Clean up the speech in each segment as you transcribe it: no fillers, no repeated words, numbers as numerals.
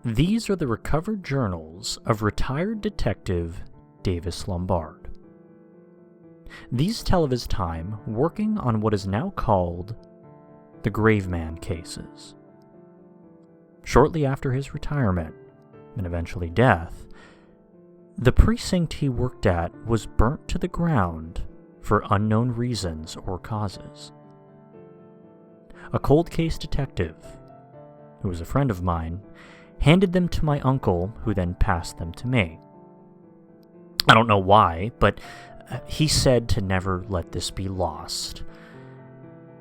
These are the recovered journals of retired detective Davis Lombard. These tell of his time working on what is now called the Graveman cases. Shortly after his retirement, and eventually death, the precinct he worked at was burnt to the ground for unknown reasons or causes. A cold case detective, who was a friend of mine, handed them to my uncle, who then passed them to me. I don't know why, but he said to never let this be lost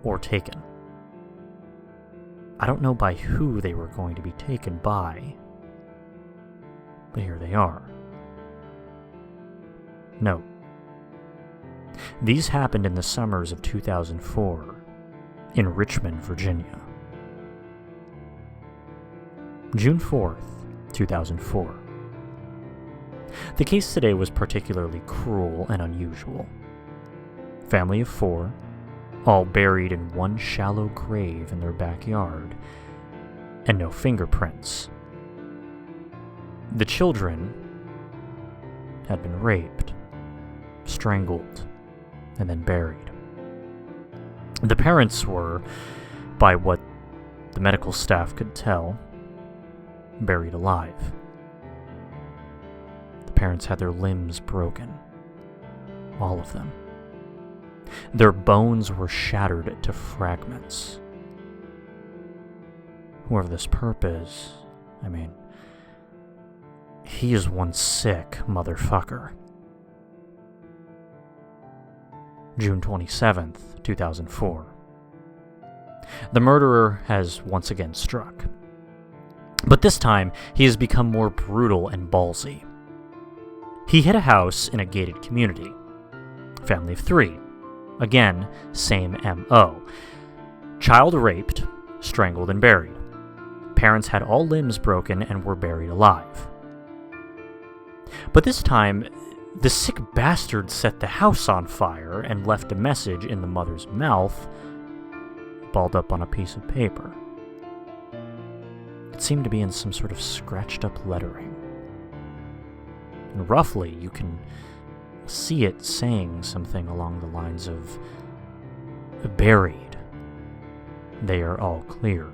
or taken. I don't know by who they were going to be taken by, but here they are. Note: these happened in the summers of 2004 in Richmond, Virginia. June 4th, 2004. The case today was particularly cruel and unusual. Family of 4, all buried in one shallow grave in their backyard, and no fingerprints. The children had been raped, strangled, and then buried. The parents were, by what the medical staff could tell, buried alive. The parents had their limbs broken, all of them. Their bones were shattered to fragments. Whoever this perp is, he is one sick motherfucker. June 27th, 2004. The murderer has once again struck. But this time, he has become more brutal and ballsy. He hit a house in a gated community. Family of 3. Again, same M.O. Child raped, strangled, and buried. Parents had all limbs broken and were buried alive. But this time, the sick bastard set the house on fire and left a message in the mother's mouth, balled up on a piece of paper. It seemed to be in some sort of scratched up lettering. And roughly, you can see it saying something along the lines of, "Buried. They are all clear."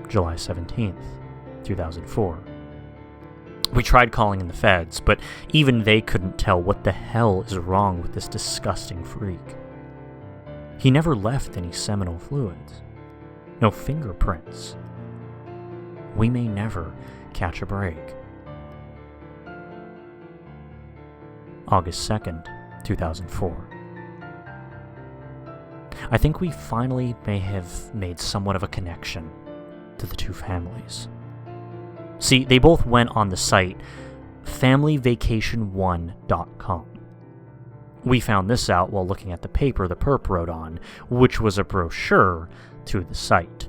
July 17th, 2004. We tried calling in the feds, but even they couldn't tell what the hell is wrong with this disgusting freak. He never left any seminal fluids. No fingerprints. We may never catch a break. August 2nd, 2004. I think we finally may have made somewhat of a connection to the two families. See, they both went on the site familyvacation1.com. We found this out while looking at the paper the perp wrote on, which was a brochure to the site.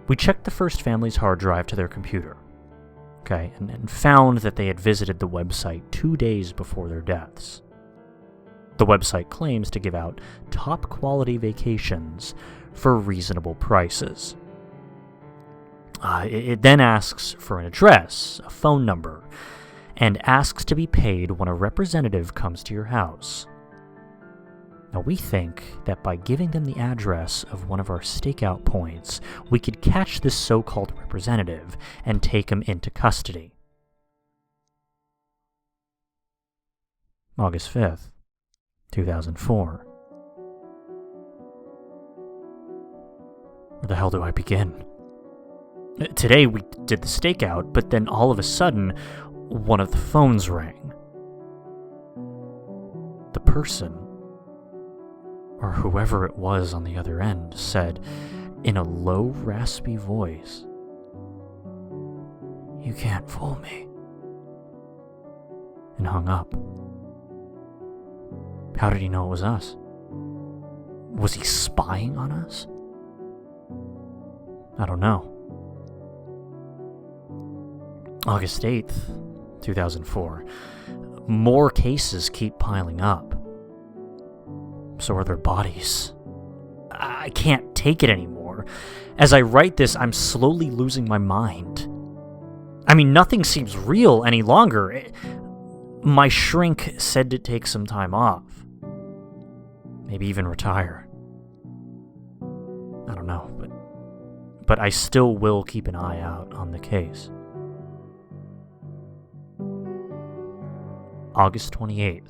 We checked the first family's hard drive to their computer, and found that they had visited the website 2 days before their deaths. The website claims to give out top-quality vacations for reasonable prices. It then asks for an address, a phone number, and asks to be paid when a representative comes to your house. Now, we think that by giving them the address of one of our stakeout points, we could catch this so-called representative and take him into custody. August 5th, 2004. Where the hell do I begin? Today we did the stakeout, but then all of a sudden, one of the phones rang. The person, or whoever it was on the other end, said in a low, raspy voice, "You can't fool me," and hung up. How did he know it was us? Was he spying on us? I don't know. August 8th, 2004. More cases keep piling up. So are their bodies. I can't take it anymore. As I write this, I'm slowly losing my mind. I mean, nothing seems real any longer. My shrink said to take some time off. Maybe even retire. I don't know, but I still will keep an eye out on the case. August 28th,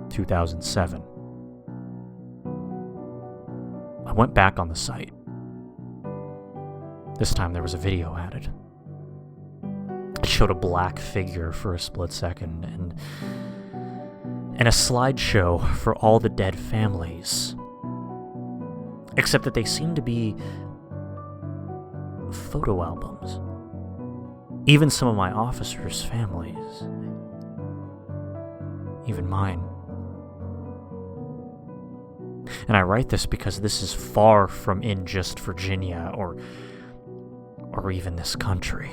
2007. I went back on the site. This time there was a video added. It showed a black figure for a split second and a slideshow for all the dead families. Except that they seemed to be photo albums. Even some of my officers' families. Even mine. And I write this because this is far from in just Virginia or even this country.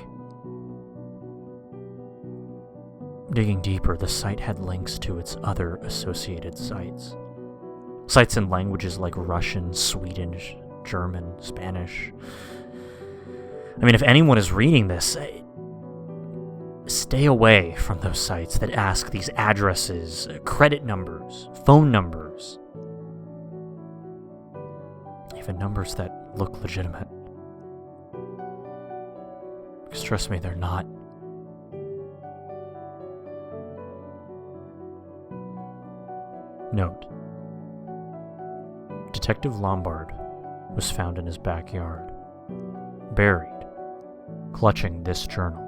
Digging deeper, the site had links to its other associated sites. Sites in languages like Russian, Swedish, German, Spanish. I mean, if anyone is reading this, stay away from those sites that ask these addresses, credit numbers, phone numbers. Even numbers that look legitimate. Because trust me, they're not. Note: Detective Lombard was found in his backyard, buried, clutching this journal.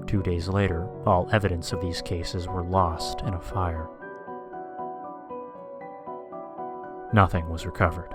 2 days later, all evidence of these cases were lost in a fire. Nothing was recovered.